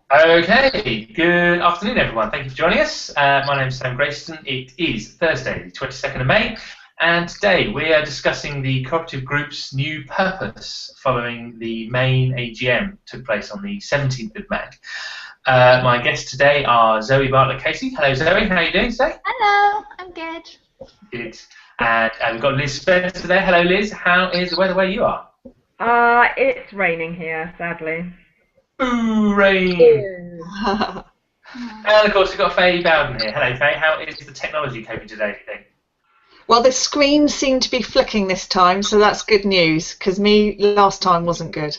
Okay, good afternoon everyone. Thank you for joining us. My name is Sam Grayson. It is Thursday, the 22nd of May, and today we are discussing the Co-operative Group's new purpose following the main AGM took place on the 17th of May. My guests today are Zoe Bartlett-Casey. Hello Zoe, how are you doing today? Hello, I'm good. Good. And we've got Lis Spencer there. Hello Liz, how is the weather where you are? It's raining here, sadly. Ooh, rain! And of course we've got Fay Bowden here. Hello Fay, how is the technology coping today, do you think? Well, the screen seemed to be flicking this time, so that's good news, because me last time wasn't good.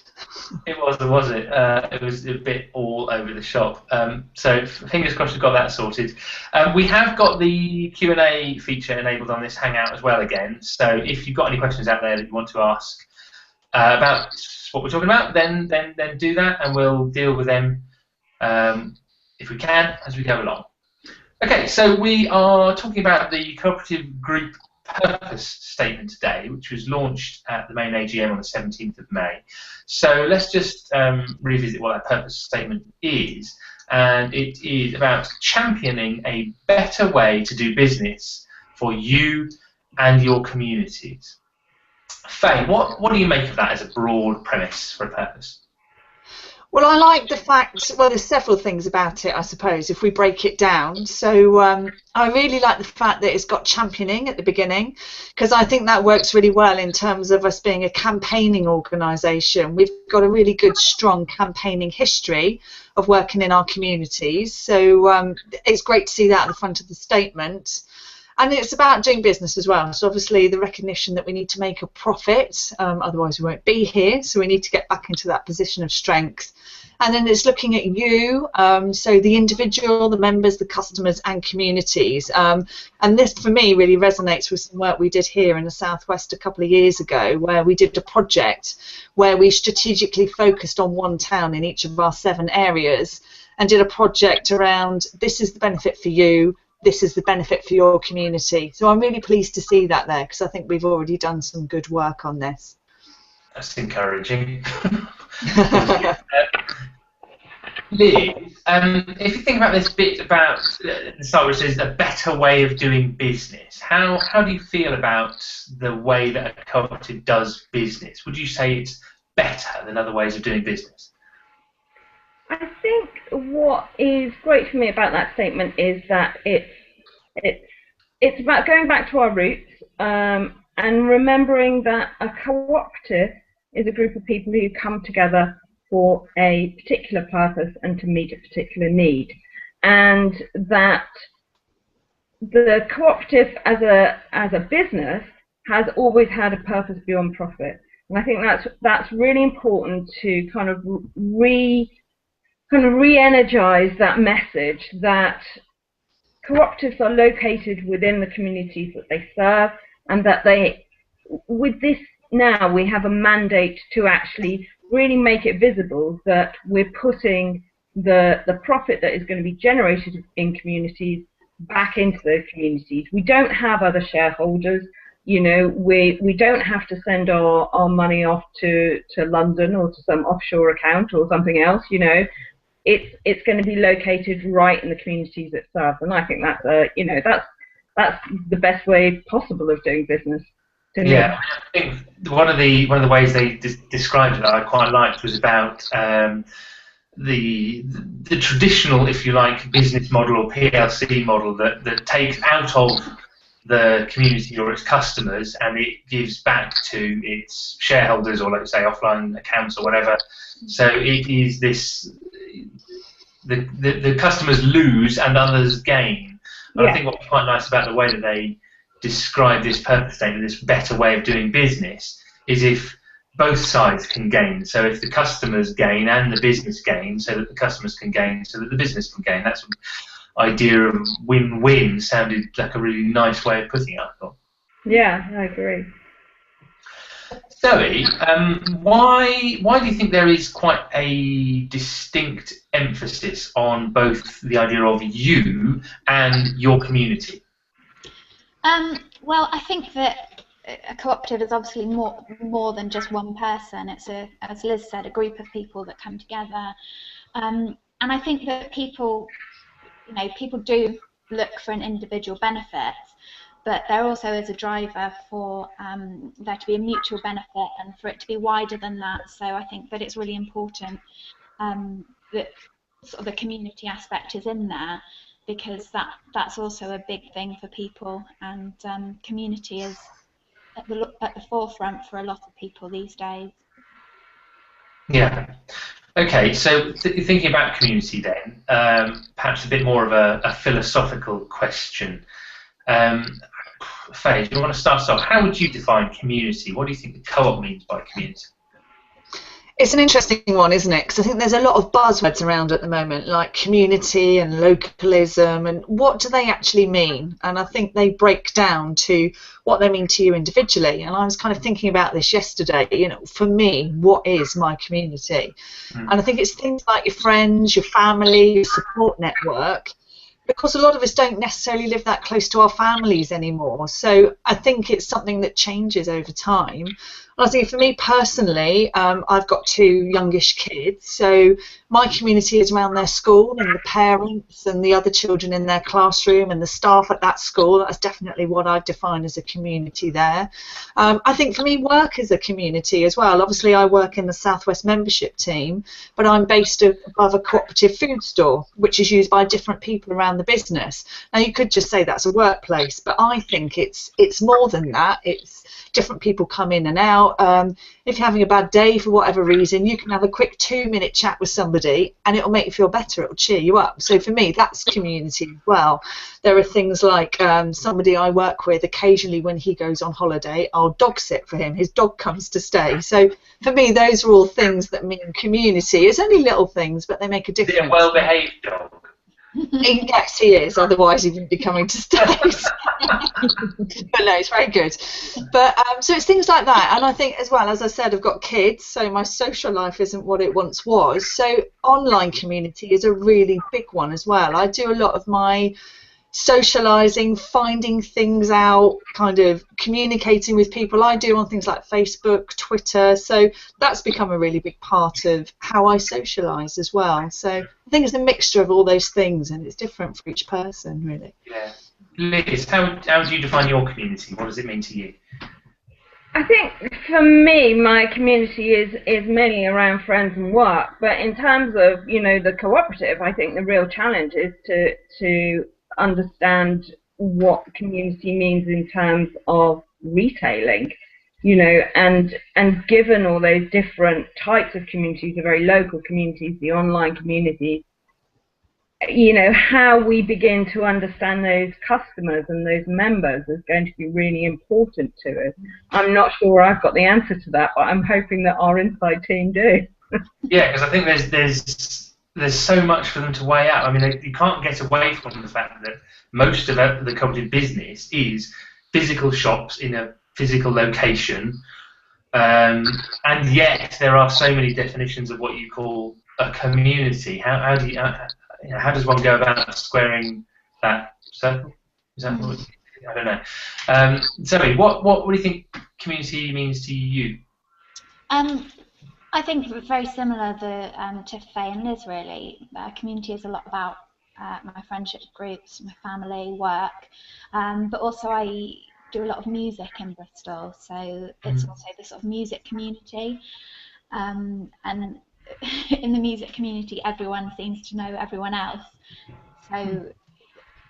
It was it? It was a bit all over the shop. So fingers crossed we've got that sorted. We have got the Q&A feature enabled on this Hangout as well again, so if you've got any questions out there that you want to ask about what we're talking about, then do that, and we'll deal with them if we can as we go along. Okay, so we are talking about the Co-operative Group purpose statement today, which was launched at the main AGM on the 17th of May. So let's just revisit what that purpose statement is, and it is about championing a better way to do business for you and your communities. Fay, what do you make of that as a broad premise for a purpose? Well, I like the fact, well, there's several things about it, I suppose, if we break it down. So I really like the fact that it's got championing at the beginning, because I think that works really well in terms of us being a campaigning organisation. We've got a really good, strong campaigning history of working in our communities. So it's great to see that at the front of the statement. And it's about doing business as well. So obviously the recognition that we need to make a profit, otherwise we won't be here. So we need to get back into that position of strength. And then it's looking at you, so the individual, the members, the customers and communities. And this for me really resonates with some work we did here in the Southwest a couple of years ago, where we did a project where we strategically focused on one town in each of our 7 areas and did a project around this is the benefit for you, this is the benefit for your community. So I'm really pleased to see that there, because I think we've already done some good work on this. That's encouraging. Liz, if you think about this bit about the start, which is a better way of doing business, how do you feel about the way that a cooperative does business? Would you say it's better than other ways of doing business? I think what is great for me about that statement is that it's about going back to our roots and remembering that a cooperative is a group of people who come together for a particular purpose and to meet a particular need, and that the cooperative as a business has always had a purpose beyond profit. And I think that's really important to kind of re-energize that message that cooperatives are located within the communities that they serve, and that with this now we have a mandate to actually really make it visible that we're putting the profit that is going to be generated in communities back into those communities. We don't have other shareholders. You know, we don't have to send our money off to London or to some offshore account or something else. You know, it's going to be located right in the communities it serves, and I think that's that's the best way possible of doing business. Yeah, I think one of the ways they described it that I quite liked was about the traditional, if you like, business model or PLC model that takes out of the community or its customers and it gives back to its shareholders or, let's say, offline accounts or whatever. So it is this, the customers lose and others gain. And yeah. I think what's quite nice about the way that they describe this purpose statement, this better way of doing business, is if both sides can gain. So if the customers gain and the business gain, so that the customers can gain, so that the business can gain. That's the idea of win-win. Sounded like a really nice way of putting it, I thought. Yeah, I agree. Zoe, why do you think there is quite a distinct emphasis on both the idea of you and your community? Well, I think that a cooperative is obviously more than just one person. It's as Liz said, a group of people that come together. I think that people do look for an individual benefit, but there also is a driver for there to be a mutual benefit and for it to be wider than that. So I think that it's really important that sort of the community aspect is in there, because that's also a big thing for people, and community is at the forefront for a lot of people these days. Yeah. Okay, so thinking about community then, perhaps a bit more of a philosophical question. Fay, do you want to start us off? How would you define community? What do you think the co-op means by community? It's an interesting one, isn't it? Because I think there's a lot of buzzwords around at the moment, like community and localism, and what do they actually mean? And I think they break down to what they mean to you individually. And I was kind of thinking about this yesterday. You know, for me, what is my community? And I think it's things like your friends, your family, your support network, because a lot of us don't necessarily live that close to our families anymore. So I think it's something that changes over time. I think for me personally, I've got 2 youngish kids, so my community is around their school and the parents and the other children in their classroom and the staff at that school. That's definitely what I define as a community there. I think for me, work is a community as well. Obviously, I work in the Southwest membership team, but I'm based above a cooperative food store, which is used by different people around the business. Now, you could just say that's a workplace, but I think it's more than that. It's different people come in and out. If you're having a bad day for whatever reason, you can have a quick 2-minute chat with somebody and it'll make you feel better, it'll cheer you up. So for me, that's community as well. There are things like somebody I work with, occasionally when he goes on holiday, I'll dog sit for him. His dog comes to stay. So for me, those are all things that mean community. It's only little things, but they make a difference. Is it a well-behaved dog? Yes, he is. Otherwise, he wouldn't be coming to stay. But no, it's very good. But so it's things like that. And I think, as well, as I said, I've got kids, so my social life isn't what it once was. So online community is a really big one as well. I do a lot of my socialising, finding things out, kind of communicating with people. I do on things like Facebook, Twitter, so that's become a really big part of how I socialise as well. So I think it's a mixture of all those things, and it's different for each person, really. Yeah. Liz, how do you define your community? What does it mean to you? I think for me, my community is mainly around friends and work, but in terms of, you know, the cooperative, I think the real challenge is to understand what community means in terms of retailing, you know, and given all those different types of communities, the very local communities, the online communities, you know, how we begin to understand those customers and those members is going to be really important to us. I'm not sure I've got the answer to that, but I'm hoping that our inside team do. Yeah, because I think there's so much for them to weigh out. I mean, you can't get away from the fact that most of the cooperative business is physical shops in a physical location, and yet there are so many definitions of what you call a community. How does one go about squaring that circle? Is that what, I don't know. Zoe, what do you think community means to you? I think very similar to Fay and Liz, really. Community is a lot about my friendship groups, my family, work, but also I do a lot of music in Bristol, so it's also this sort of music community, and in the music community everyone seems to know everyone else, so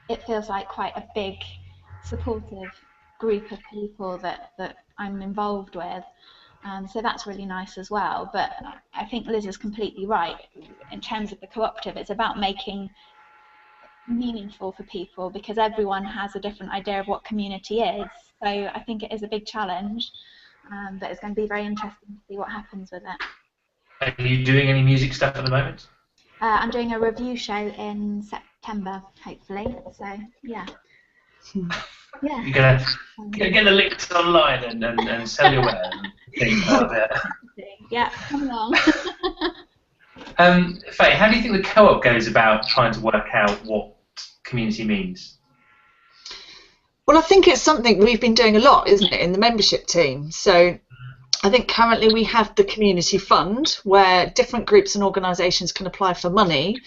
it feels like quite a big supportive group of people that I'm involved with. So that's really nice as well. But I think Liz is completely right. In terms of the cooperative, it's about making meaningful for people, because everyone has a different idea of what community is. So I think it is a big challenge, but it's going to be very interesting to see what happens with it. Are you doing any music stuff at the moment? I'm doing a review show in September, hopefully. So yeah. Yeah. You're gonna get the links online and sell your wares and things like that. Yeah, come along. Fay, how do you think the co-op goes about trying to work out what community means? Well, I think it's something we've been doing a lot, isn't it, in the membership team. So I think currently we have the community fund where different groups and organisations can apply for money,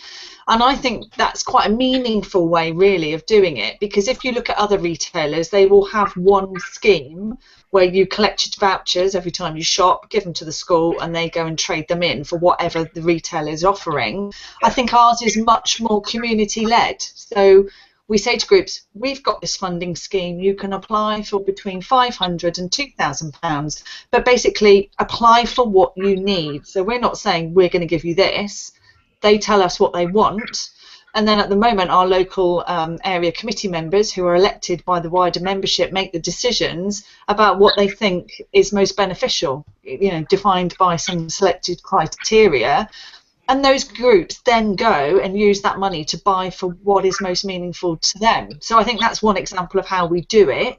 and I think that's quite a meaningful way really of doing it, because if you look at other retailers, they will have one scheme where you collect your vouchers every time you shop, give them to the school, and they go and trade them in for whatever the retailer is offering. I think ours is much more community led, so we say to groups, we've got this funding scheme, you can apply for between £500 and £2,000, but basically apply for what you need. So we're not saying we're going to give you this, they tell us what they want, and then at the moment our local area committee members who are elected by the wider membership make the decisions about what they think is most beneficial, you know, defined by some selected criteria. And those groups then go and use that money to buy for what is most meaningful to them. So I think that's one example of how we do it.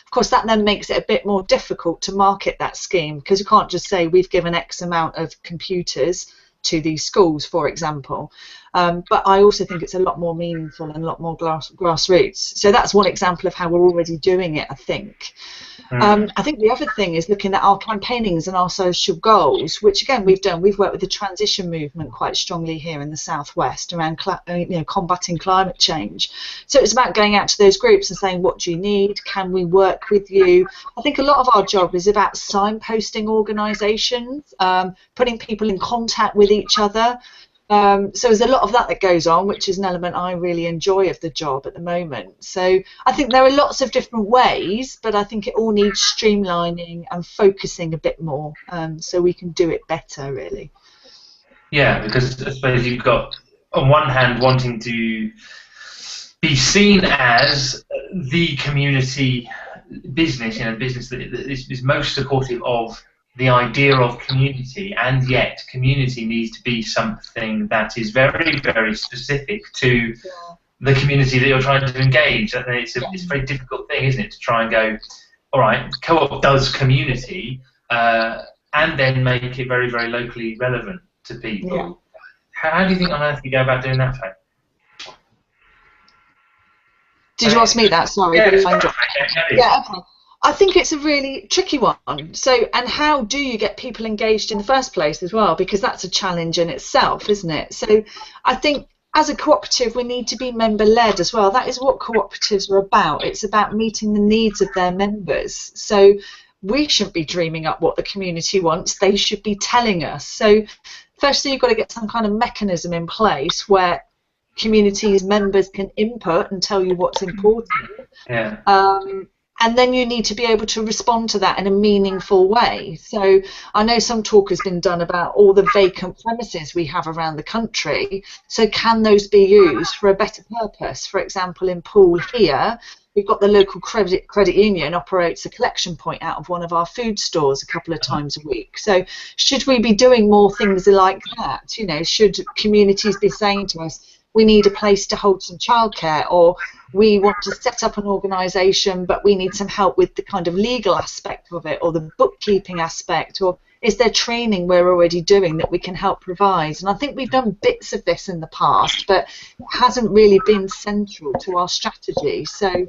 Of course, that then makes it a bit more difficult to market that scheme, because you can't just say we've given X amount of computers to these schools, for example. But I also think it's a lot more meaningful and a lot more grassroots. So that's one example of how we're already doing it, I think. I think the other thing is looking at our campaignings and our social goals, which again we've done. We've worked with the transition movement quite strongly here in the southwest around combating climate change. So it's about going out to those groups and saying, what do you need? Can we work with you? I think a lot of our job is about signposting organisations, putting people in contact with each other. So there's a lot of that goes on, which is an element I really enjoy of the job at the moment. So I think there are lots of different ways, but I think it all needs streamlining and focusing a bit more, so we can do it better, really. Yeah, because I suppose you've got, on one hand, wanting to be seen as the community business, you know, business that is most supportive of the idea of community, and yet community needs to be something that is very, very specific to the community that you're trying to engage. I think it's a very difficult thing, isn't it, to try and go, all right, Co-op does community, and then make it very, very locally relevant to people. Yeah. How do you think on earth you go about doing that, Fay? Did you ask me that? Sorry. Yeah, okay. I think it's a really tricky one. So, and how do you get people engaged in the first place as well? Because that's a challenge in itself, isn't it? So I think as a cooperative, we need to be member-led as well. That is what cooperatives are about. It's about meeting the needs of their members. So we shouldn't be dreaming up what the community wants. They should be telling us. So firstly, you've got to get some kind of mechanism in place where communities, members can input and tell you what's important. Yeah. And then you need to be able to respond to that in a meaningful way. So I know some talk has been done about all the vacant premises we have around the country. So can those be used for a better purpose? For example, in Poole here, we've got the local credit union operates a collection point out of one of our food stores a couple of times a week. So should we be doing more things like that? You know, should communities be saying to us, we need a place to hold some childcare, or we want to set up an organisation but we need some help with the kind of legal aspect of it, or the bookkeeping aspect, or is there training we're already doing that we can help provide? And I think we've done bits of this in the past, but it hasn't really been central to our strategy. So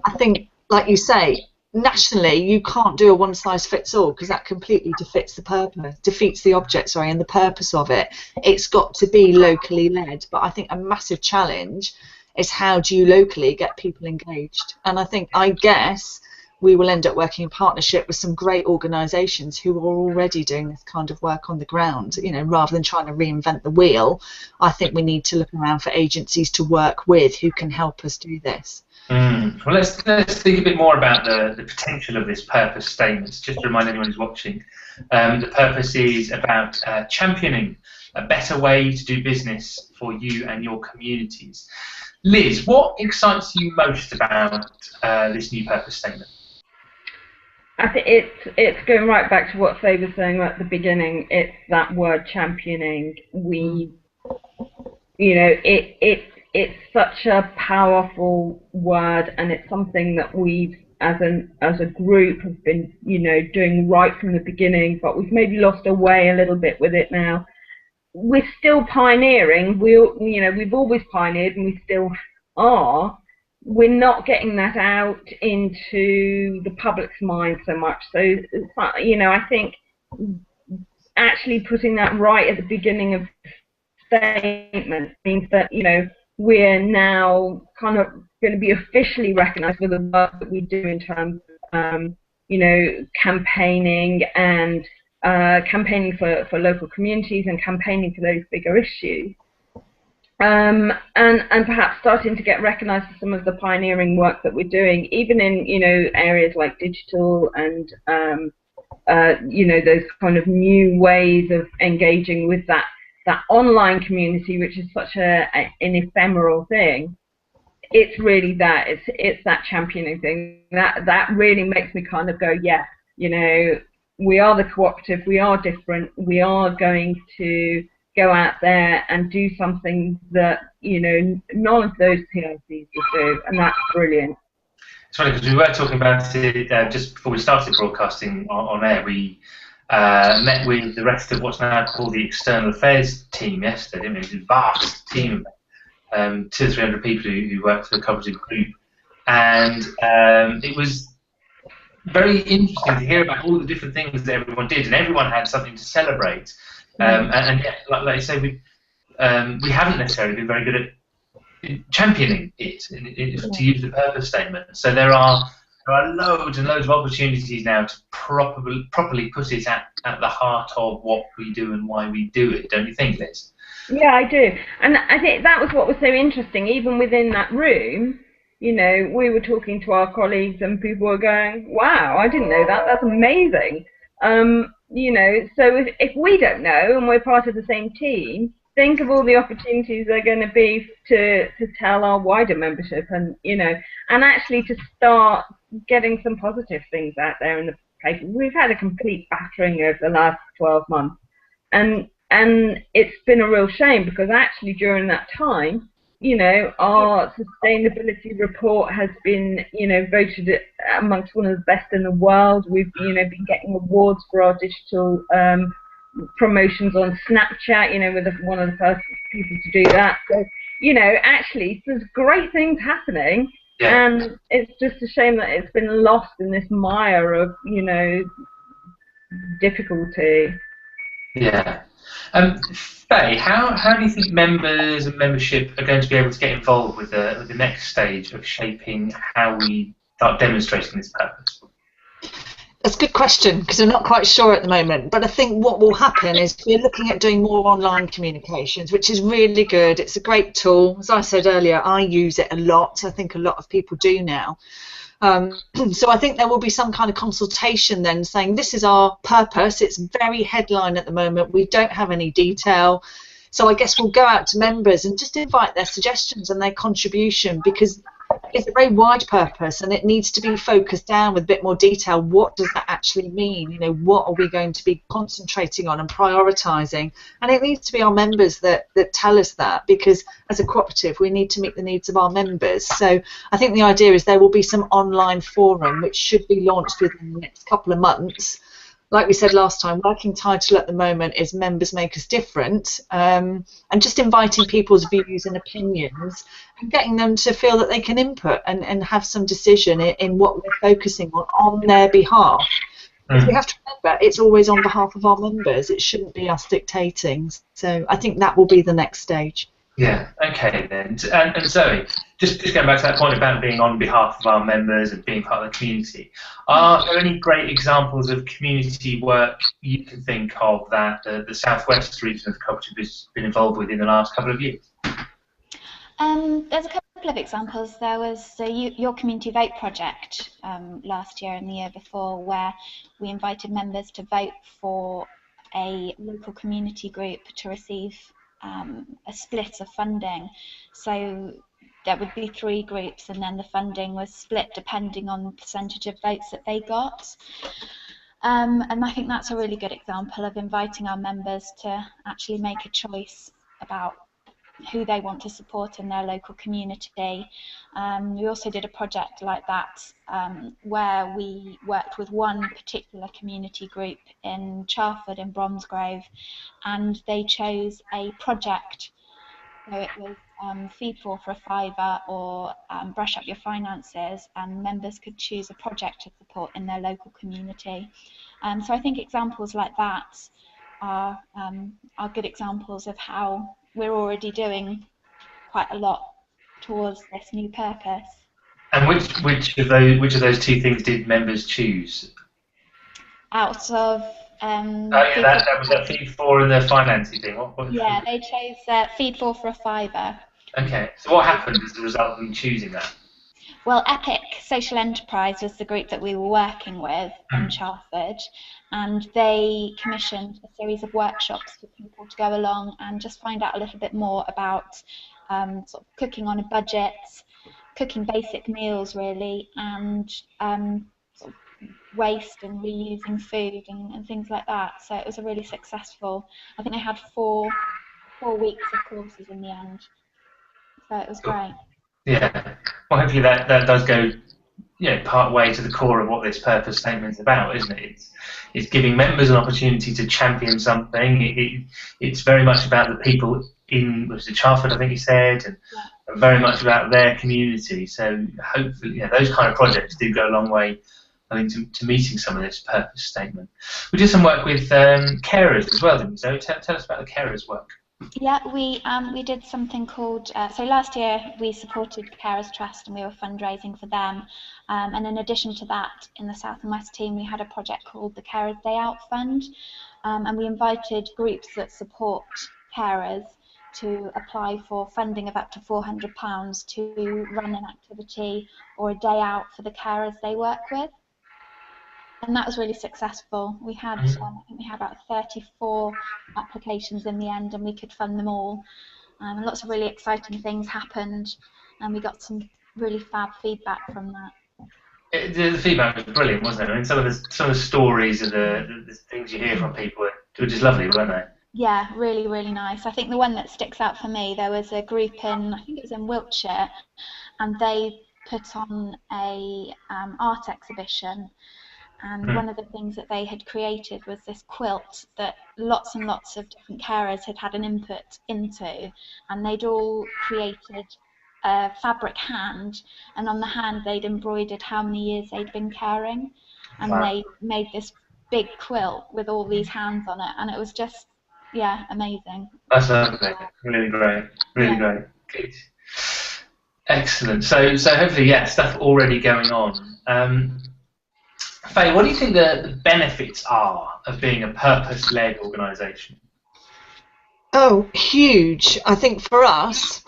I think, like you say, nationally you can't do a one-size-fits-all, because that completely defeats the object, and the purpose of it. It's got to be locally led. But I think a massive challenge is how do you locally get people engaged? And I guess we will end up working in partnership with some great organisations who are already doing this kind of work on the ground. You know, rather than trying to reinvent the wheel, I think we need to look around for agencies to work with who can help us do this. Well, let's think a bit more about the potential of this purpose statement. Just to remind anyone who's watching, the purpose is about championing a better way to do business for you and your communities. Liz, what excites you most about this new purpose statement? I think it's going right back to what Fay was saying at the beginning. It's that word championing. It's such a powerful word, and it's something that we've, as a group, have been, doing right from the beginning. But we've maybe lost our way a little bit with it now. We're still pioneering. We've always pioneered, and we still are. We're not getting that out into the public's mind so much. So, I think actually putting that right at the beginning of the statement means that, you know, we're now kind of going to be officially recognised for the work that we do in terms of, you know, campaigning and campaigning for local communities and campaigning for those bigger issues. And perhaps starting to get recognised for some of the pioneering work that we're doing, even in, you know, areas like digital and you know, those kind of new ways of engaging with that online community, which is such an ephemeral thing. It's really that it's that championing thing that really makes me kind of go, yeah, you know, we are the cooperative, we are different, we are going to go out there and do something that, you know, none of those PLCs would do, and that's brilliant. It's funny because we were talking about it just before we started broadcasting on air. We met with the rest of what's now called the External Affairs team yesterday, didn't we? It was a vast team, 200 or 300 people who work for the Co-operative Group, and it was very interesting to hear about all the different things that everyone did, and everyone had something to celebrate. And yeah, like you say, we haven't necessarily been very good at championing it, to use the purpose statement. So there are loads and loads of opportunities now to properly put it at the heart of what we do and why we do it. Don't you think, Liz? Yeah, I do. And I think that was what was so interesting. Even within that room, you know, we were talking to our colleagues and people were going, wow, I didn't know that. That's amazing. You know, so if we don't know and we're part of the same team, think of all the opportunities there are going to be to tell our wider membership, and, you know, and actually to start getting some positive things out there in the paper. We've had a complete battering over the last 12 months, and it's been a real shame, because actually during that time, you know, our sustainability report has been, you know, voted amongst one of the best in the world. We've, you know, been getting awards for our digital promotions on Snapchat. You know, we're one of the first people to do that. So, you know, actually there's great things happening, and it's just a shame that it's been lost in this mire of, you know, difficulty. Yeah. Fay, how do you think members and membership are going to be able to get involved with the next stage of shaping how we start demonstrating this purpose? That's a good question, because I'm not quite sure at the moment, but I think what will happen is we're looking at doing more online communications, which is really good. It's a great tool. As I said earlier, I use it a lot. I think a lot of people do now. So I think there will be some kind of consultation then saying this is our purpose. It's very headline at the moment. We don't have any detail. So I guess we'll go out to members and just invite their suggestions and their contribution, because it's a very wide purpose and it needs to be focused down with a bit more detail. What does that actually mean? You know, what are we going to be concentrating on and prioritising? And it needs to be our members that tell us that, because as a cooperative we need to meet the needs of our members. So I think the idea is there will be some online forum which should be launched within the next couple of months. Like we said last time, working title at the moment is Members Make Us Different, and just inviting people's views and opinions and getting them to feel that they can input and have some decision in what we're focusing on their behalf. Because we have to remember, it's always on behalf of our members. It shouldn't be us dictating. So I think that will be the next stage. Yeah, okay then. And Zoe, just going back to that point about being on behalf of our members and being part of the community, are there any great examples of community work you can think of that the Southwest region of the cooperative has been involved with in the last couple of years? There's a couple of examples. There was the Your Community Vote project last year and the year before, where we invited members to vote for a local community group to receive a split of funding. So there would be 3 groups, and then the funding was split depending on the percentage of votes that they got. And I think that's a really good example of inviting our members to actually make a choice about who they want to support in their local community. We also did a project like that where we worked with one particular community group in Charford in Bromsgrove, and they chose a project. So it was feed for a fiver or brush up your finances, and members could choose a project to support in their local community. So I think examples like that are good examples of how we're already doing quite a lot towards this new purpose. And which of those two things did members choose? Out of that was that feed for and the financing thing. Yeah, they chose feed for a fiver. Okay, so what happened as a result of them choosing that? Well, Epic Social Enterprise was the group that we were working with in Charford, and they commissioned a series of workshops for people to go along and just find out a little bit more about sort of cooking on a budget, cooking basic meals really, and sort of waste and reusing food and things like that. So it was a really successful, I think they had four weeks of courses in the end. So it was great. Yeah. Well, hopefully that does go, part way to the core of what this purpose statement is about, isn't it? It's giving members an opportunity to champion something. It's very much about the people in, was it Charford, I think you said, and very much about their community. So hopefully, those kind of projects do go a long way, I think, to meeting some of this purpose statement. We did some work with carers as well, didn't we? So tell us about the carers work. Yeah, we did something called, so last year we supported Carers Trust and we were fundraising for them, and in addition to that, in the South and West team we had a project called the Carers Day Out Fund, and we invited groups that support carers to apply for funding of up to £400 to run an activity or a day out for the carers they work with. And that was really successful. We had, I think we had about 34 applications in the end, and we could fund them all. And lots of really exciting things happened, and we got some really fab feedback from that. The feedback was brilliant, wasn't it? I mean, some of the stories and the things you hear from people were just lovely, weren't they? Yeah, really, really nice. I think the one that sticks out for me, there was a group in, I think it was in Wiltshire, and they put on a art exhibition. And one of the things that they had created was this quilt that lots and lots of different carers had an input into, and they'd all created a fabric hand, and on the hand they'd embroidered how many years they'd been caring, and they made this big quilt with all these hands on it, and it was just, amazing. That's lovely. Really great. Really great. Good. Excellent. So hopefully, stuff already going on. Fay, what do you think the benefits are of being a purpose-led organisation? Oh, huge. I think for us,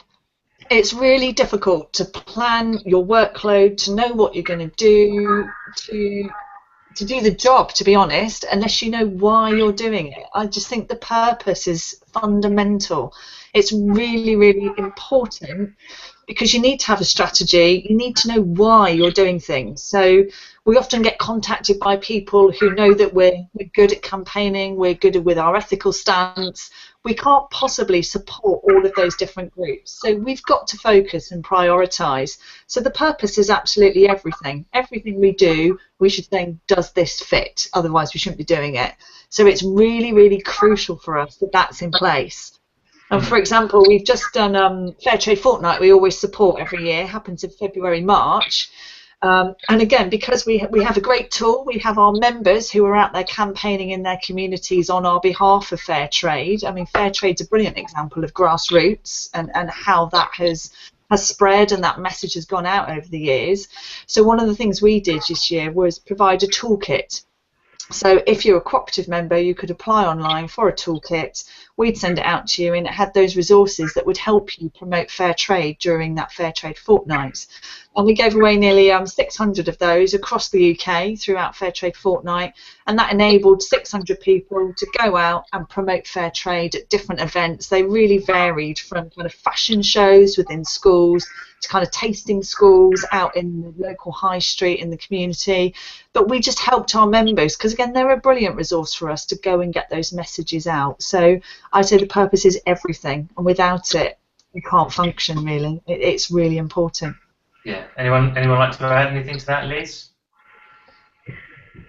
it's really difficult to plan your workload, to know what you're going to do, to do the job, to be honest, unless you know why you're doing it. I just think the purpose is fundamental. It's really, really important because you need to have a strategy. You need to know why you're doing things. So we often get contacted by people who know that we're good at campaigning, we're good with our ethical stance. We can't possibly support all of those different groups. So we've got to focus and prioritise. So the purpose is absolutely everything. Everything we do, we should think, does this fit? Otherwise we shouldn't be doing it. So it's really, really crucial for us that that's in place. And for example, we've just done Fair Trade Fortnight. We always support every year. It happens in February, March. And again, because we have a great tool, we have our members who are out there campaigning in their communities on our behalf of fair trade. I mean, fair trade's a brilliant example of grassroots and how that has spread and that message has gone out over the years. So one of the things we did this year was provide a toolkit. So if you're a cooperative member, you could apply online for a toolkit. We'd send it out to you, and it had those resources that would help you promote fair trade during that Fair Trade Fortnight. And we gave away nearly 600 of those across the UK throughout Fair Trade Fortnight, and that enabled 600 people to go out and promote fair trade at different events. They really varied from kind of fashion shows within schools to kind of tasting schools out in the local high street in the community. But we just helped our members because, again, they're a brilliant resource for us to go and get those messages out. So I'd say the purpose is everything, and without it, we can't function, really. It's really important. Yeah. Anyone like to add anything to that, Liz?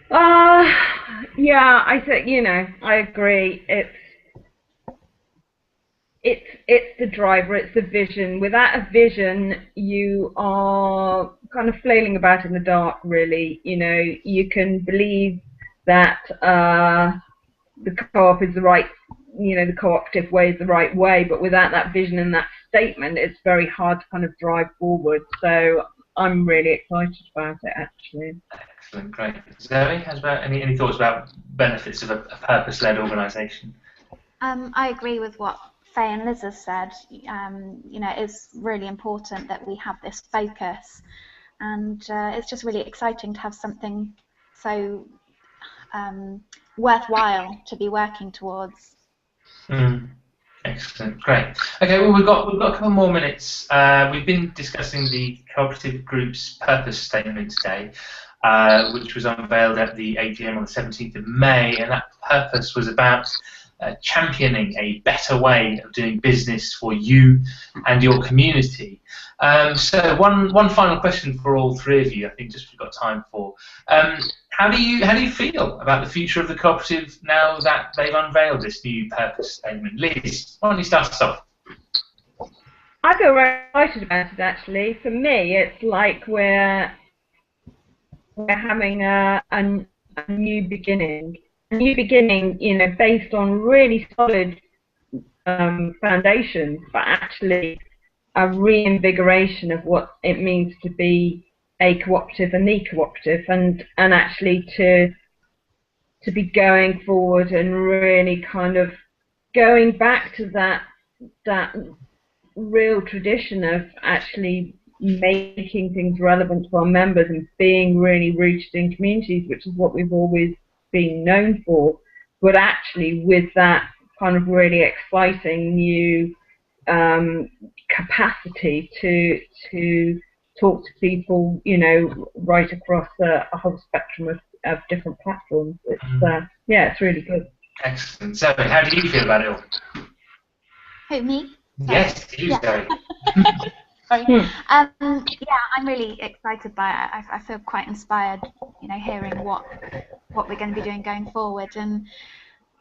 Yeah, I think, I agree. it's the driver, it's the vision. Without a vision, you are kind of flailing about in the dark, really. You know, you can believe that the co-op is the right, you know, the cooperative way is the right way, but without that vision and that statement, it's very hard to kind of drive forward. So I'm really excited about it, actually. Excellent, great. Zoe, has about any thoughts about benefits of a purpose-led organisation? I agree with what Fay and Liz have said. You know, it's really important that we have this focus, and it's just really exciting to have something so worthwhile to be working towards. Excellent, great. Okay, well we've got a couple more minutes. We've been discussing the cooperative group's purpose statement today, which was unveiled at the AGM on the 17th of May, and that purpose was about championing a better way of doing business for you and your community. So one final question for all three of you, I think just we've got time for. How do you feel about the future of the cooperative now that they've unveiled this new purpose statement? Liz, why don't you start us off? I feel very excited about it, actually. For me, it's like we're having a new beginning. A new beginning, you know, based on really solid foundations, but actually a reinvigoration of what it means to be a cooperative and the cooperative, and actually to be going forward and really kind of going back to that real tradition of actually making things relevant to our members and being really rooted in communities, which is what we've always been known for, but actually with that kind of really exciting new capacity to talk to people, you know, right across a whole spectrum of different platforms. It's yeah, it's really good. Excellent. So, how do you feel about it all? Who, me? Yes, you, Zoe. Sorry. Yeah, I'm really excited by it. I feel quite inspired, you know, hearing what we're going to be doing going forward. And,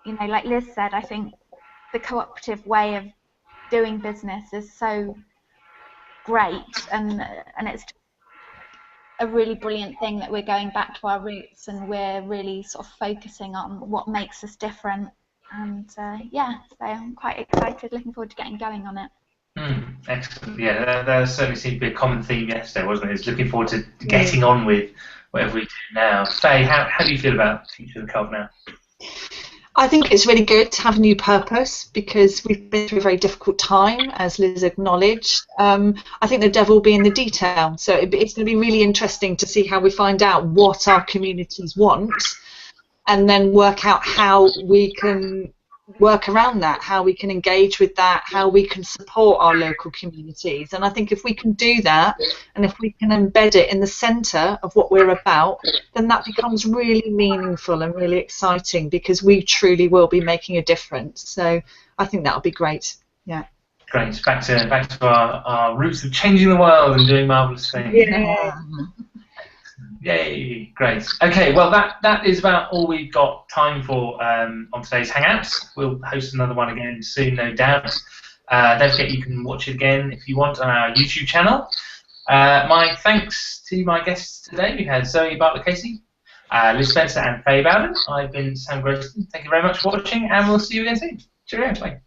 you know, like Liz said, I think the cooperative way of doing business is so great, and it's a really brilliant thing that we're going back to our roots and we're really sort of focusing on what makes us different. And yeah, so I'm quite excited, looking forward to getting going on it. Excellent. Yeah, there certainly seemed to be a common theme yesterday, wasn't it? It's looking forward to getting on with whatever we do now. Fay, how do you feel about the future of the co-op now? I think it's really good to have a new purpose because we've been through a very difficult time, as Liz acknowledged. I think the devil will be in the detail, so it's going to be really interesting to see how we find out what our communities want and then work out how we can work around that, how we can engage with that, how we can support our local communities. And I think if we can do that and if we can embed it in the centre of what we're about, then that becomes really meaningful and really exciting because we truly will be making a difference. So I think that'll be great. Yeah. Great. Back to our roots of changing the world and doing marvellous things. Yeah. Yay, great. Okay, well that is about all we've got time for on today's Hangouts. We'll host another one again soon, no doubt. Don't forget you can watch it again if you want on our YouTube channel. My thanks to my guests today. We had Zoe Bartlett-Casey, Lis Spencer and Fay Bowden. I've been Sam Groston. Thank you very much for watching and we'll see you again soon. Cheerio. Bye.